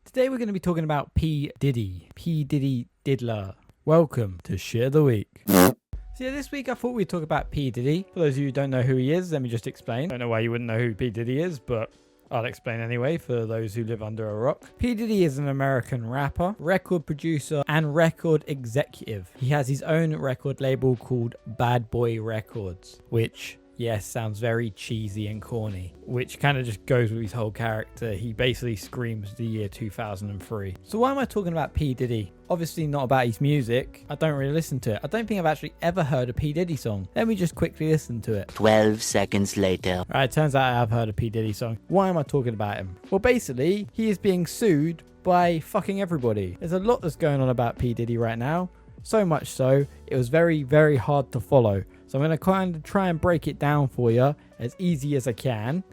Today we're going to be talking about P. Diddy. P. Diddy Diddler. Welcome to Shit of the Week. So yeah, this week I thought we'd talk about P. Diddy. For those of you who don't know who he is, let me just explain. I don't know why you wouldn't know who P. Diddy is, but I'll explain anyway for those who live under a rock. P. Diddy is an American rapper, record producer, and record executive. He has his own record label called Bad Boy Records, which, yes, sounds very cheesy and corny, which kind of just goes with his whole character. He basically screams the year 2003. So why am I talking about P. Diddy? Obviously not about his music. I don't really listen to it. I don't think I've actually ever heard a P. Diddy song. Let me just quickly listen to it. 12 seconds later. Alright, turns out I have heard a P. Diddy song. Why am I talking about him? Well, basically, he is being sued by fucking everybody. There's a lot that's going on about P. Diddy right now. So much so, it was very, very hard to follow. So I'm going to kind of try and break it down for you as easy as I can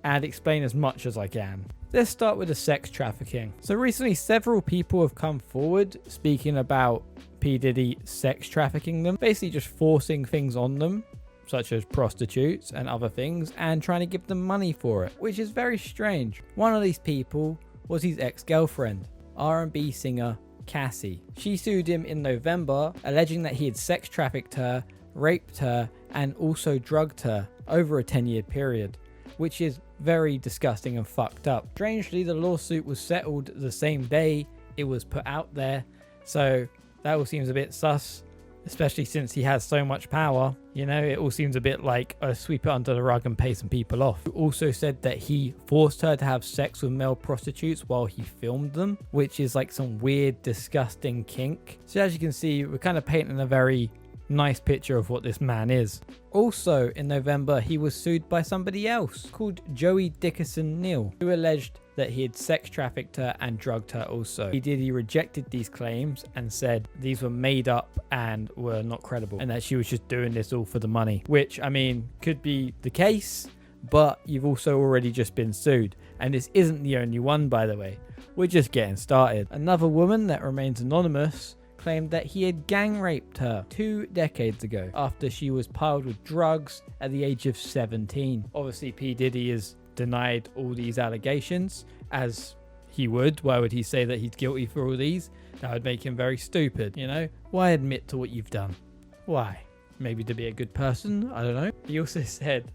and explain as much as I can. Let's start with the sex trafficking. So recently, several people have come forward speaking about P. Diddy sex trafficking them, basically just forcing things on them, such as prostitutes and other things, and trying to give them money for it, which is very strange. One of these people was his ex-girlfriend, R&B singer Cassie. She sued him in November, alleging that he had sex trafficked her, raped her, and also drugged her over a 10-year period, which is very disgusting and fucked up. Strangely, the lawsuit was settled the same day it was put out there, so that all seems a bit sus, especially since he has so much power. You know, it all seems a bit like a sweep it under the rug and pay some people off. He also said that he forced her to have sex with male prostitutes while he filmed them, which is like some weird, disgusting kink. So as you can see, we're kind of painting a very nice picture of what this man is. Also in November, he was sued by somebody else called Joey Dickerson Neal, who alleged that he had sex trafficked her and drugged her also. He rejected these claims and said these were made up and were not credible, and that she was just doing this all for the money, which, I mean, could be the case, but you've also already just been sued, and this isn't the only one, by the way. We're just getting started. Another woman that remains anonymous claimed that he had gang raped her 2 decades ago after she was piled with drugs at the age of 17. Obviously, P. Diddy has denied all these allegations, as he would. Why would he say that he's guilty for all these? That would make him very stupid, you know? Why admit to what you've done? Why? Maybe to be a good person? I don't know. He also said,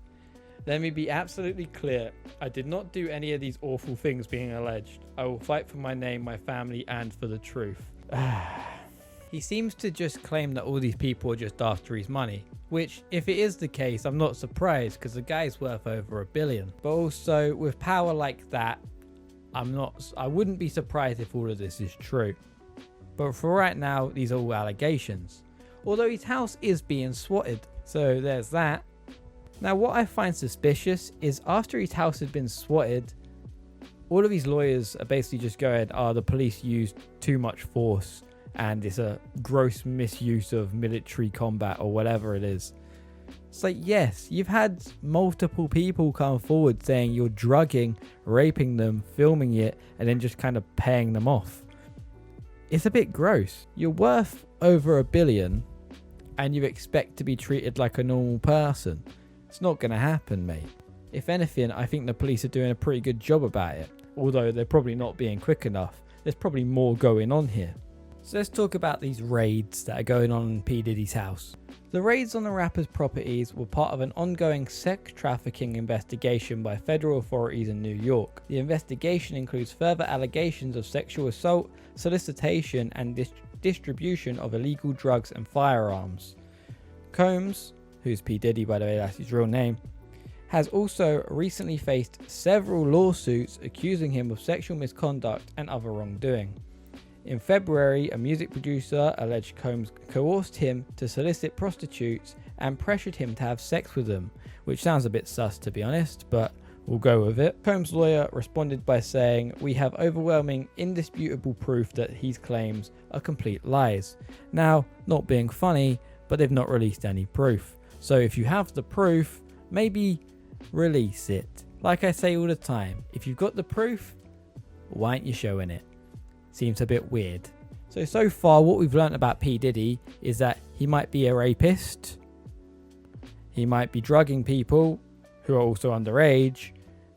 "Let me be absolutely clear. I did not do any of these awful things being alleged. I will fight for my name, my family, and for the truth." He seems to just claim that all these people are just after his money, which, if it is the case, I'm not surprised because the guy's worth over $1 billion. But also, with power like that, I wouldn't be surprised if all of this is true. But for right now, these are all allegations. Although his house is being swatted, so there's that. Now, what I find suspicious is after his house had been swatted, all of his lawyers are basically just going, the police used too much force and it's a gross misuse of military combat or whatever it is. It's like, yes, you've had multiple people come forward saying you're drugging, raping them, filming it, and then just kind of paying them off. It's a bit gross. You're worth over $1 billion and you expect to be treated like a normal person. It's not going to happen, mate. If anything, I think the police are doing a pretty good job about it, although they're probably not being quick enough. There's probably more going on here. So let's talk about these raids that are going on in P. Diddy's house. The raids on the rapper's properties were part of an ongoing sex trafficking investigation by federal authorities in New York. The investigation includes further allegations of sexual assault, solicitation, and distribution of illegal drugs and firearms. Combs, who's P. Diddy, by the way, that's his real name, has also recently faced several lawsuits accusing him of sexual misconduct and other wrongdoing. In February, a music producer alleged Combs coerced him to solicit prostitutes and pressured him to have sex with them, which sounds a bit sus to be honest, but we'll go with it. Combs' lawyer responded by saying, "We have overwhelming, indisputable proof that his claims are complete lies." Now, not being funny, but they've not released any proof. So if you have the proof, maybe release it. Like I say all the time, if you've got the proof, why aren't you showing it? Seems a bit weird. So far what we've learned about P. Diddy is that he might be a rapist, he might be drugging people who are also underage,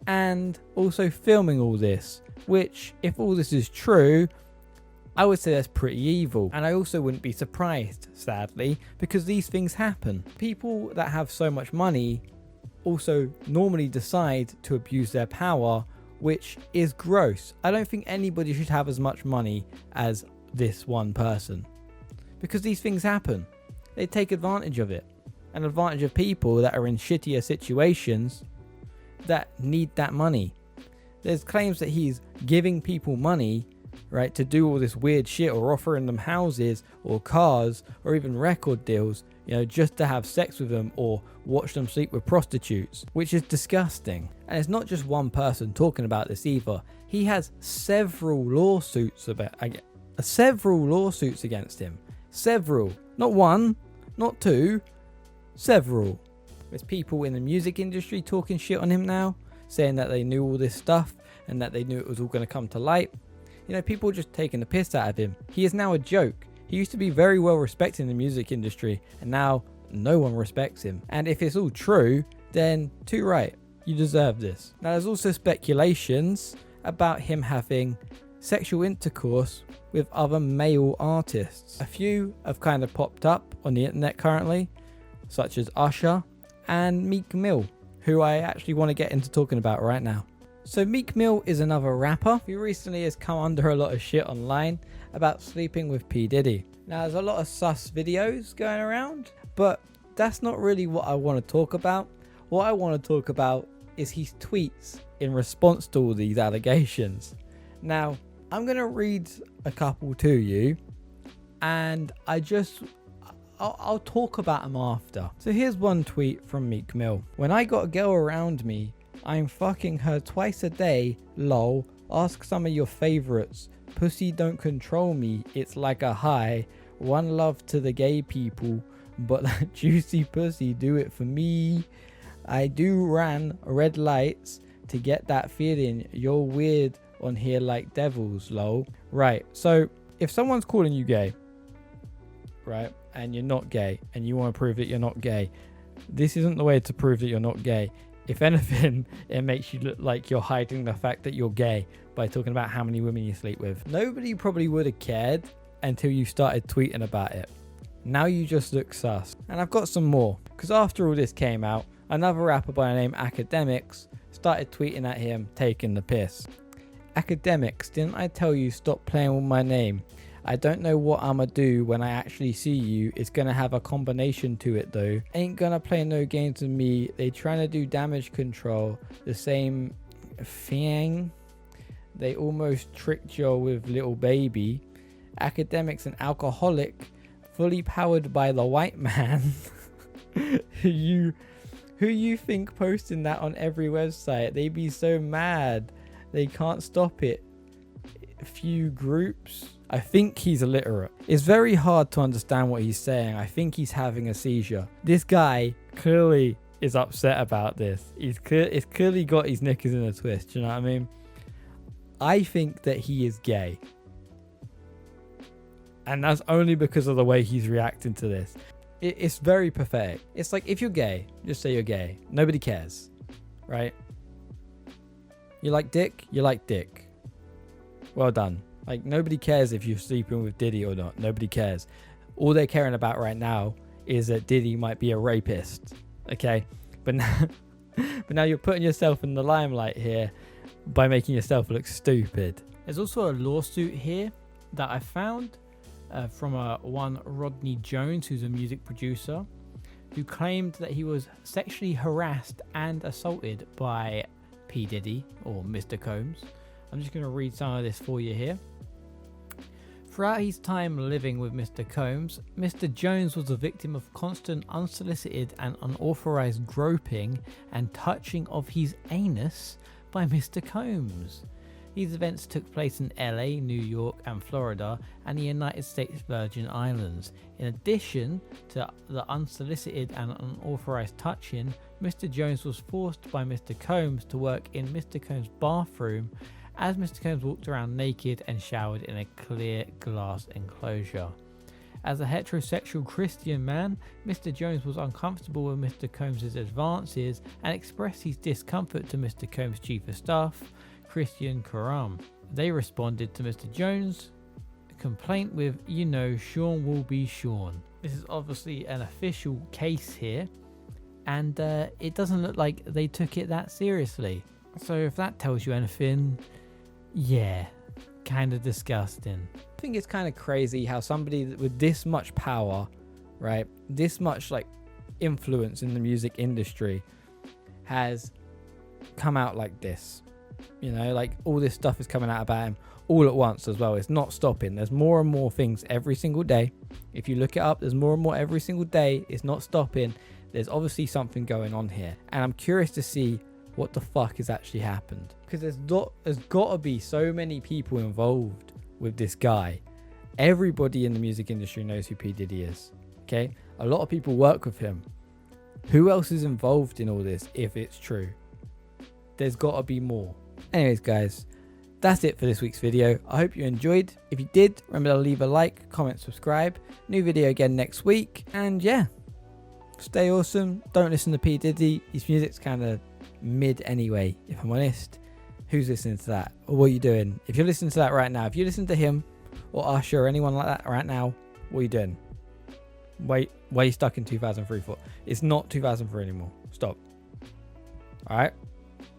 and also filming all this, which, if all this is true, I would say that's pretty evil. And I also wouldn't be surprised, sadly, because these things happen. People that have so much money also normally decide to abuse their power, which is gross. I don't think anybody should have as much money as this one person, because these things happen. They take advantage of it, and advantage of people that are in shittier situations that need that money. There's claims that he's giving people money, right, to do all this weird shit, or offering them houses or cars or even record deals, just to have sex with them or watch them sleep with prostitutes, which is disgusting. And it's not just one person talking about this either. He has several lawsuits against him. Several. Not one, not two, several. There's people in the music industry talking shit on him now, saying that they knew all this stuff and that they knew it was all going to come to light. People just taking the piss out of him. He is now a joke. He used to be very well respected in the music industry, and now no one respects him. And if it's all true, then too right. You deserve this. Now, there's also speculations about him having sexual intercourse with other male artists. A few have kind of popped up on the internet currently, such as Usher and Meek Mill, who I actually want to get into talking about right now. So Meek Mill is another rapper who recently has come under a lot of shit online about sleeping with P. Diddy. Now, there's a lot of sus videos going around, but that's not really what I want to talk about. What I want to talk about is his tweets in response to all these allegations. Now, I'm going to read a couple to you, and I'll talk about them after. So here's one tweet from Meek Mill. "When I got a girl around me, I'm fucking her twice a day, lol. Ask some of your favorites. Pussy don't control me, it's like a high. One love to the gay people, but that juicy pussy do it for me. I do ran red lights to get that feeling. You're weird on here like devils, lol." Right, so if someone's calling you gay, right, and you're not gay, and you want to prove that you're not gay, this isn't the way to prove that you're not gay. If anything, it makes you look like you're hiding the fact that you're gay by talking about how many women you sleep with. Nobody probably would have cared until you started tweeting about it. Now you just look sus. And I've got some more, because after all this came out, another rapper by the name Academics started tweeting at him, taking the piss. "Academics, didn't I tell you stop playing with my name? I don't know what I'ma do when I actually see you. It's gonna have a combination to it though. Ain't gonna play no games with me. They trying to do damage control. The same thing. They almost tricked you with little baby. Academics and alcoholic, fully powered by the white man." Who you think posting that on every website? They be so mad. They can't stop it. Few groups. I think he's illiterate. It's very hard to understand what he's saying. I think he's having a seizure. This guy clearly is upset about this. It's clearly got his knickers in a twist. You know what I mean? I think that he is gay. And that's only because of the way he's reacting to this. It's very pathetic. It's like, if you're gay, just say you're gay. Nobody cares. Right? You like dick? You like dick. Well done. Like, nobody cares if you're sleeping with Diddy or not. Nobody cares. All they're caring about right now is that Diddy might be a rapist. Okay? But now you're putting yourself in the limelight here by making yourself look stupid. There's also a lawsuit here that I found from one Rodney Jones, who's a music producer, who claimed that he was sexually harassed and assaulted by P. Diddy, or Mr. Combs. I'm just going to read some of this for you here. Throughout his time living with Mr. Combs, Mr. Jones was a victim of constant unsolicited and unauthorized groping and touching of his anus by Mr. Combs. These events took place in LA, New York, and Florida, and the United States Virgin Islands. In addition to the unsolicited and unauthorized touching, Mr. Jones was forced by Mr. Combs to work in Mr. Combs' bathroom as Mr. Combs walked around naked and showered in a clear glass enclosure. As a heterosexual Christian man, Mr. Jones was uncomfortable with Mr. Combs' advances and expressed his discomfort to Mr. Combs' chief of staff, Christian Karam. They responded to Mr. Jones' complaint with, you know, Sean will be Sean. This is obviously an official case here, and it doesn't look like they took it that seriously. So if that tells you anything, yeah, kind of disgusting. I think it's kind of crazy how somebody with this much power, right, this much like influence in the music industry has come out like this. You know, like all this stuff is coming out about him all at once as well. It's not stopping. There's more and more things every single day. If you look it up, there's more and more every single day. It's not stopping. There's obviously something going on here, and I'm curious to see what the fuck has actually happened, because there's got to be so many people involved with this guy. Everybody in the music industry knows who P. Diddy is. Okay, a lot of people work with him. Who else is involved in all this if it's true? There's got to be more. Anyways, guys, that's it for this week's video. I hope you enjoyed. If you did, remember to leave a like, comment, subscribe. New video again next week. And yeah, stay awesome. Don't listen to P. Diddy. His music's kind of mid anyway, if I'm honest. Who's listening to that? Or what are you doing? If you're listening to that right now, if you listen to him or Usher or anyone like that right now, what are you doing? Wait, why are you stuck in 2003 for? It's not 2003 anymore. Stop. All right.